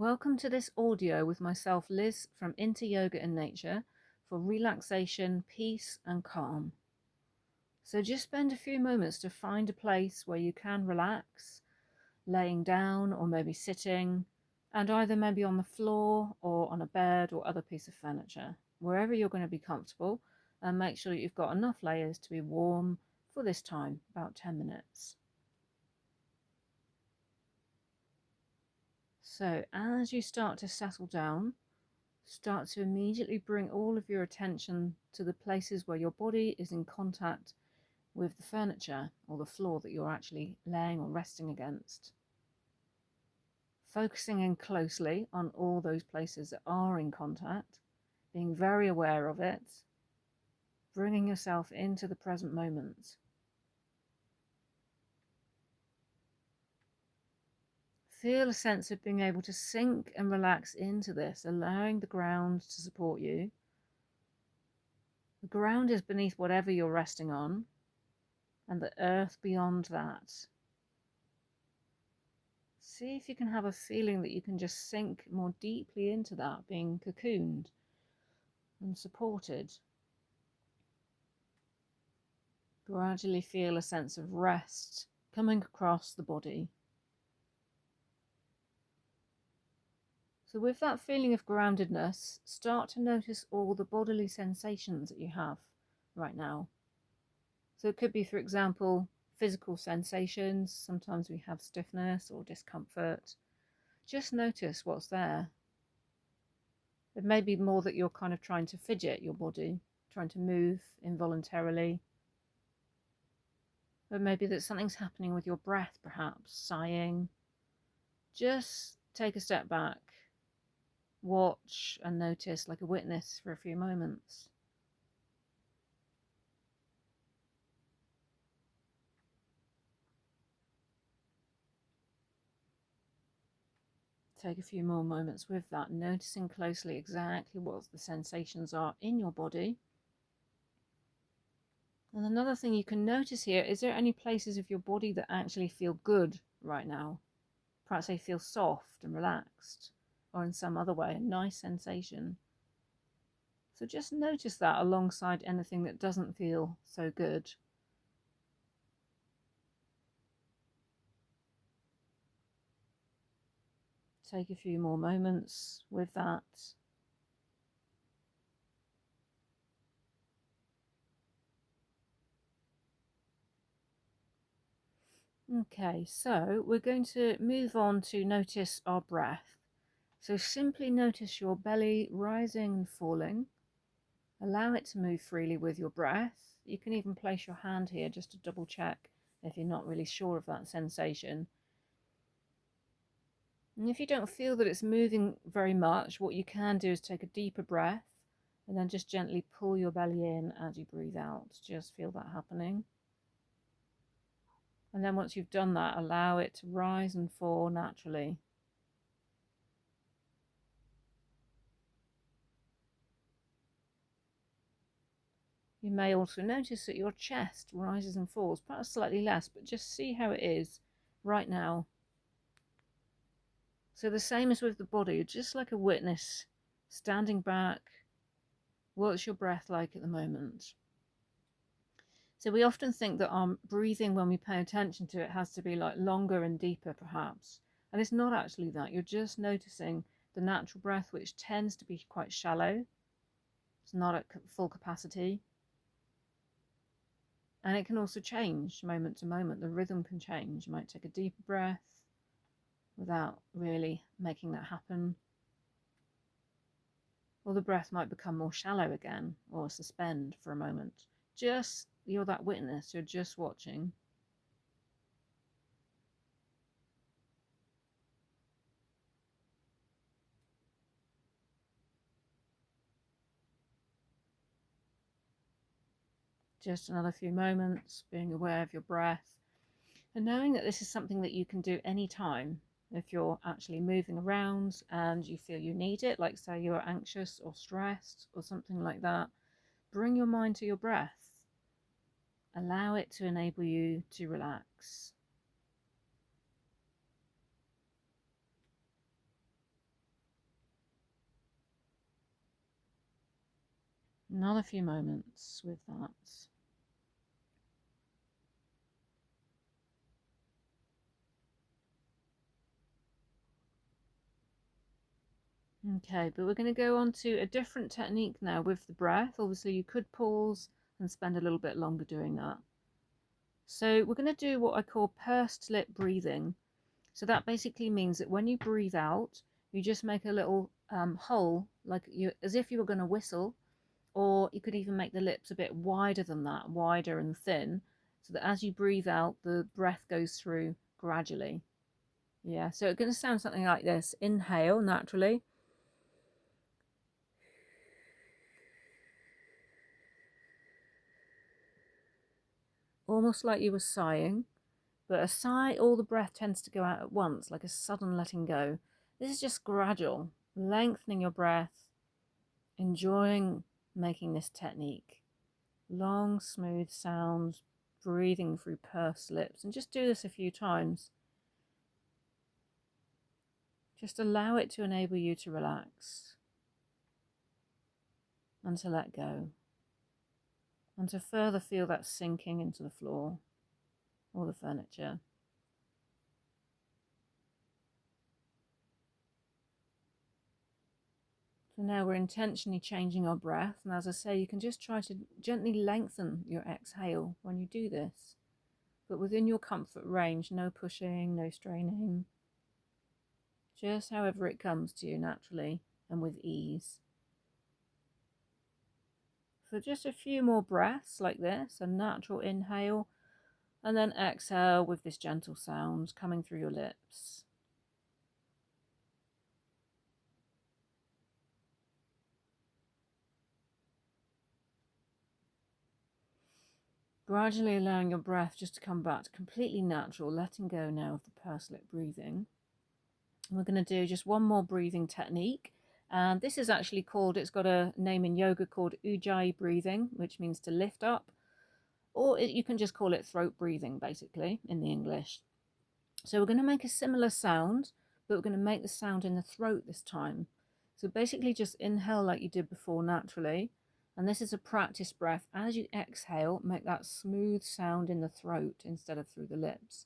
Welcome to this audio with myself, Liz, from Into Yoga and Nature for relaxation, peace, and calm. So just spend a few moments to find a place where you can relax, laying down or maybe sitting, and either maybe on the floor or on a bed or other piece of furniture, wherever you're going to be comfortable, and make sure that you've got enough layers to be warm for this time, about 10 minutes. So as you start to settle down, start to immediately bring all of your attention to the places where your body is in contact with the furniture or the floor that you're actually laying or resting against. Focusing in closely on all those places that are in contact, being very aware of it, bringing yourself into the present moment. Feel a sense of being able to sink and relax into this, allowing the ground to support you. The ground is beneath whatever you're resting on, and the earth beyond that. See if you can have a feeling that you can just sink more deeply into that, being cocooned and supported. Gradually feel a sense of rest coming across the body. So with that feeling of groundedness, start to notice all the bodily sensations that you have right now. So it could be, for example, physical sensations. Sometimes we have stiffness or discomfort. Just notice what's there. It may be more that you're kind of trying to fidget your body, trying to move involuntarily. But maybe that something's happening with your breath, perhaps, sighing. Just take a step back, watch and notice like a witness for a few moments. Take a few more moments with that, noticing closely exactly what the sensations are in your body. And another thing you can notice here, is there any places of your body that actually feel good right now? Perhaps they feel soft and relaxed, or in some other way, a nice sensation. So just notice that alongside anything that doesn't feel so good. Take a few more moments with that. Okay, so we're going to move on to notice our breath. So simply notice your belly rising and falling. Allow it to move freely with your breath. You can even place your hand here just to double check if you're not really sure of that sensation. And if you don't feel that it's moving very much, what you can do is take a deeper breath and then just gently pull your belly in as you breathe out. Just feel that happening. And then once you've done that, allow it to rise and fall naturally. You may also notice that your chest rises and falls, perhaps slightly less, but just see how it is right now. So the same as with the body, just like a witness, standing back. What's your breath like at the moment? So we often think that our breathing, when we pay attention to it, has to be like longer and deeper perhaps. And it's not actually that. You're just noticing the natural breath, which tends to be quite shallow. It's not at full capacity. And it can also change moment to moment. The rhythm can change. You might take a deeper breath without really making that happen. Or the breath might become more shallow again, or suspend for a moment. Just, you're that witness, you're just watching. Just another few moments, being aware of your breath, and knowing that this is something that you can do anytime. If you're actually moving around and you feel you need it, like say you're anxious or stressed or something like that, bring your mind to your breath. Allow it to enable you to relax. Another few moments with that. Okay, but we're going to go on to a different technique now with the breath. Obviously, you could pause and spend a little bit longer doing that. So we're going to do what I call pursed lip breathing. So that basically means that when you breathe out, you just make a little hole, like as if you were going to whistle, or you could even make the lips a bit wider than that, wider and thin, so that as you breathe out, the breath goes through gradually. Yeah, so it's going to sound something like this. Inhale naturally. Almost like you were sighing, but a sigh, all the breath tends to go out at once, like a sudden letting go. This is just gradual, lengthening your breath, enjoying making this technique. Long, smooth sounds, breathing through pursed lips, and just do this a few times. Just allow it to enable you to relax and to let go, and to further feel that sinking into the floor or the furniture. So now we're intentionally changing our breath, and as I say, you can just try to gently lengthen your exhale when you do this, but within your comfort range. No pushing, no straining, just however it comes to you naturally and with ease. So just a few more breaths like this, a natural inhale, and then exhale with this gentle sound coming through your lips. Gradually allowing your breath just to come back to completely natural, letting go now of the pursed lip breathing. And we're going to do just one more breathing technique. And this is actually called, it's got a name in yoga called Ujjayi breathing, which means to lift up. Or you can just call it throat breathing, basically, in the English. So we're going to make a similar sound, but we're going to make the sound in the throat this time. So basically just inhale like you did before naturally. And this is a practice breath. As you exhale, make that smooth sound in the throat instead of through the lips.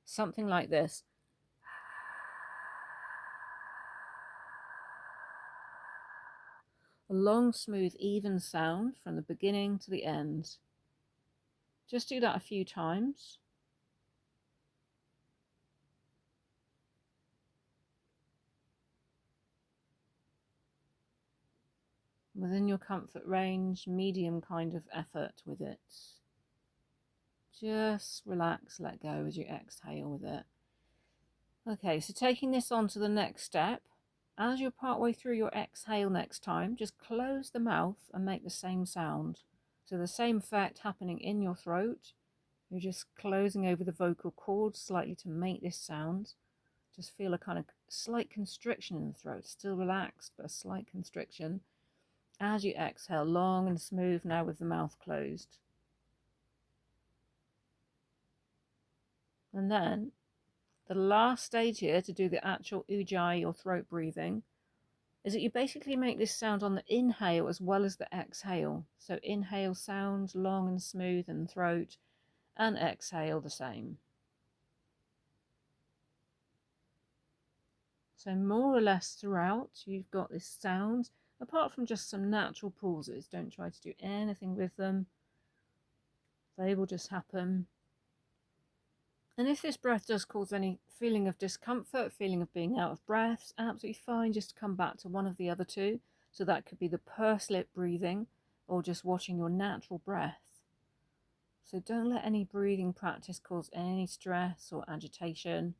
Something like this. A long, smooth, even sound from the beginning to the end. Just do that a few times. Within your comfort range, medium kind of effort with it. Just relax, let go as you exhale with it. Okay, so taking this on to the next step, as you're partway through your exhale next time, just close the mouth and make the same sound. So the same effect happening in your throat. You're just closing over the vocal cords slightly to make this sound. Just feel a kind of slight constriction in the throat, still relaxed, but a slight constriction. As you exhale, long and smooth now with the mouth closed. And then the last stage here to do the actual ujjayi or throat breathing is that you basically make this sound on the inhale as well as the exhale. So inhale sounds long and smooth in the throat, and exhale the same. So more or less throughout, you've got this sound, apart from just some natural pauses. Don't try to do anything with them. They will just happen. And if this breath does cause any feeling of discomfort, feeling of being out of breath, it's absolutely fine just to come back to one of the other two. So that could be the pursed lip breathing or just watching your natural breath. So don't let any breathing practice cause any stress or agitation.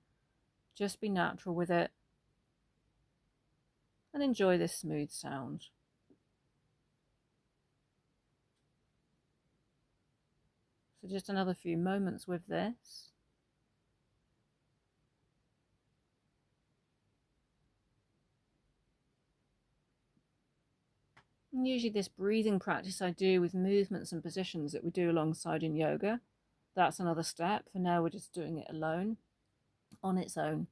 Just be natural with it and enjoy this smooth sound. So just another few moments with this. And usually this breathing practice I do with movements and positions that we do alongside in yoga. That's another step. For now, we're just doing it alone, on its own.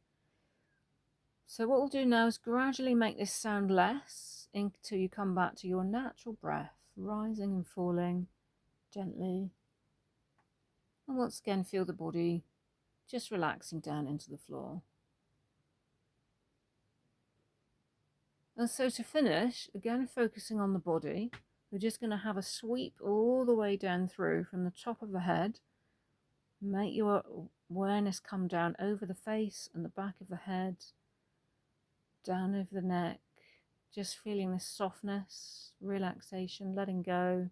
So what we'll do now is gradually make this sound less until you come back to your natural breath. rising and falling gently. And once again, feel the body just relaxing down into the floor. And so to finish, again focusing on the body, we're just going to have a sweep all the way down through from the top of the head. Make your awareness come down over the face and the back of the head, down over the neck, just feeling this softness, relaxation, letting go.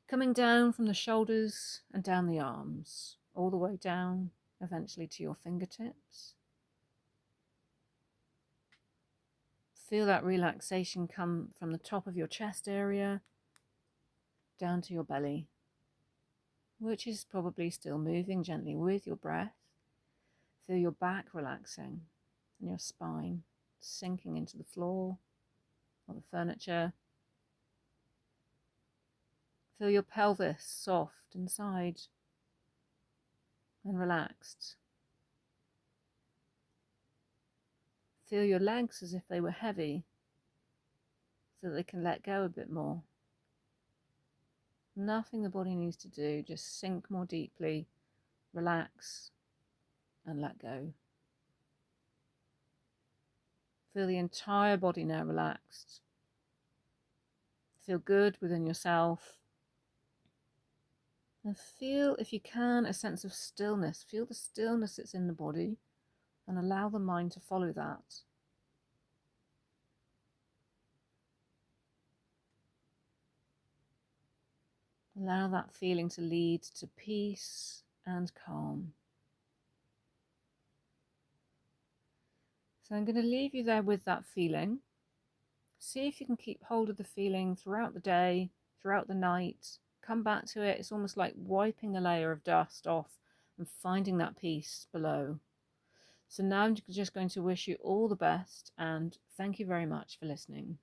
Coming down from the shoulders and down the arms, all the way down, eventually to your fingertips. Feel that relaxation come from the top of your chest area down to your belly, which is probably still moving gently with your breath. Feel your back relaxing and your spine sinking into the floor or the furniture. Feel your pelvis soft inside and relaxed. Feel your legs as if they were heavy so that they can let go a bit more. Nothing the body needs to do, just sink more deeply, relax and let go. Feel the entire body now relaxed. Feel good within yourself. And feel, if you can, a sense of stillness. Feel the stillness that's in the body and allow the mind to follow that. Allow that feeling to lead to peace and calm. So I'm going to leave you there with that feeling. See if you can keep hold of the feeling throughout the day, throughout the night. Come back to it. It's almost like wiping a layer of dust off and finding that peace below. So now I'm just going to wish you all the best and thank you very much for listening.